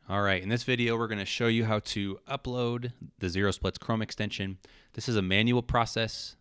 All right, in this video, we're going to show you how to upload the Zero Splits Chrome extension. This is a manual process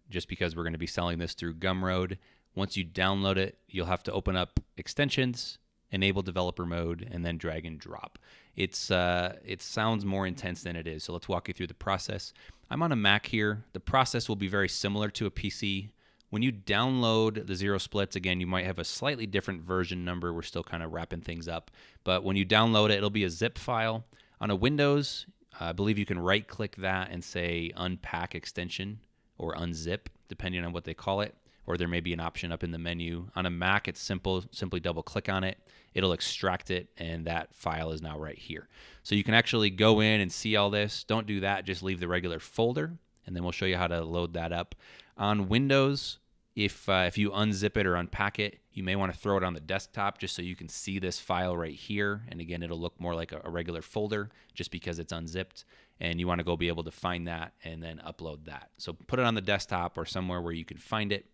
just because we're going to be selling this through Gumroad. Once you download it, you'll have to open up extensions, enable developer mode, and then drag and drop. It sounds more intense than it is, so let's walk you through the process. I'm on a Mac here. The process will be very similar to a PC. When you download the Zero Splits, again, you might have a slightly different version number. We're still kind of wrapping things up. But when you download it, it'll be a zip file. On a Windows, I believe you can right-click that and say Unpack Extension or Unzip, depending on what they call it. Or there may be an option up in the menu. On a Mac, it's simple. Simply double-click on it. It'll extract it, and that file is now right here. So you can actually go in and see all this. Don't do that. Just leave the regular folder, and then we'll show you how to load that up. On Windows, if you unzip it or unpack it, you may want to throw it on the desktop just so you can see this file right here. And again, it'll look more like a regular folder just because it's unzipped. And you want to go be able to find that and then upload that. So put it on the desktop or somewhere where you can find it.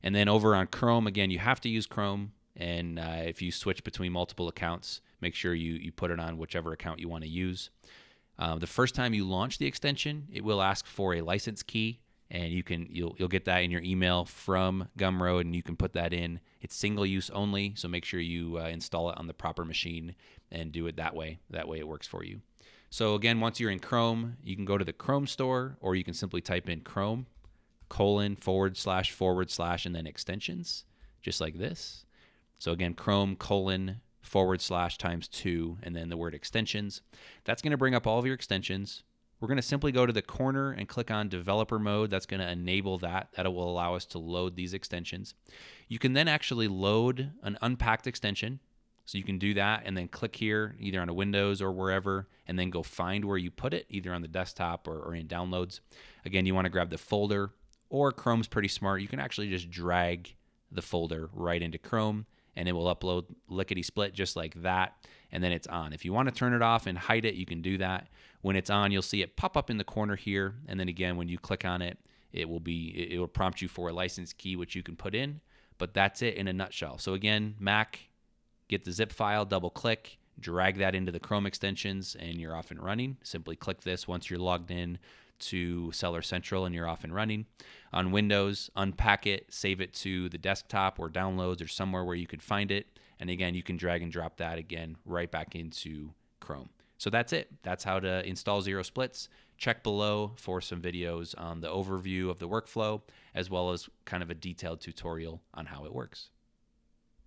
And then over on Chrome, again, you have to use Chrome. And if you switch between multiple accounts, make sure you put it on whichever account you want to use. The first time you launch the extension, it will ask for a license key. And you'll get that in your email from Gumroad, and you can put that in. It's single use only, so make sure you install it on the proper machine and do it that way. That way it works for you. So again, once you're in Chrome, you can go to the Chrome store, or you can simply type in Chrome : / / and then extensions, just like this. So again, Chrome : / ×2 and then the word extensions. That's going to bring up all of your extensions. We're going to simply go to the corner and click on developer mode. That's going to enable that. That will allow us to load these extensions. You can then actually load an unpacked extension. So you can do that and then click here either on a Windows or wherever and then go find where you put it, either on the desktop or in downloads. Again, you want to grab the folder, or Chrome's pretty smart. You can actually just drag the folder right into Chrome and it will upload lickety-split just like that, and then it's on. If you want to turn it off and hide it, you can do that. When it's on, you'll see it pop up in the corner here, and then again, when you click on it, it will prompt you for a license key, which you can put in, but that's it in a nutshell. So again, Mac, get the zip file, double-click, drag that into the Chrome extensions, and you're off and running. Simply click this once you're logged in to Seller Central and you're off and running. On Windows, unpack it, save it to the desktop or downloads or somewhere where you could find it. And again, you can drag and drop that again right back into Chrome. So that's it. That's how to install Zero Splits. Check below for some videos on the overview of the workflow, as well as kind of a detailed tutorial on how it works.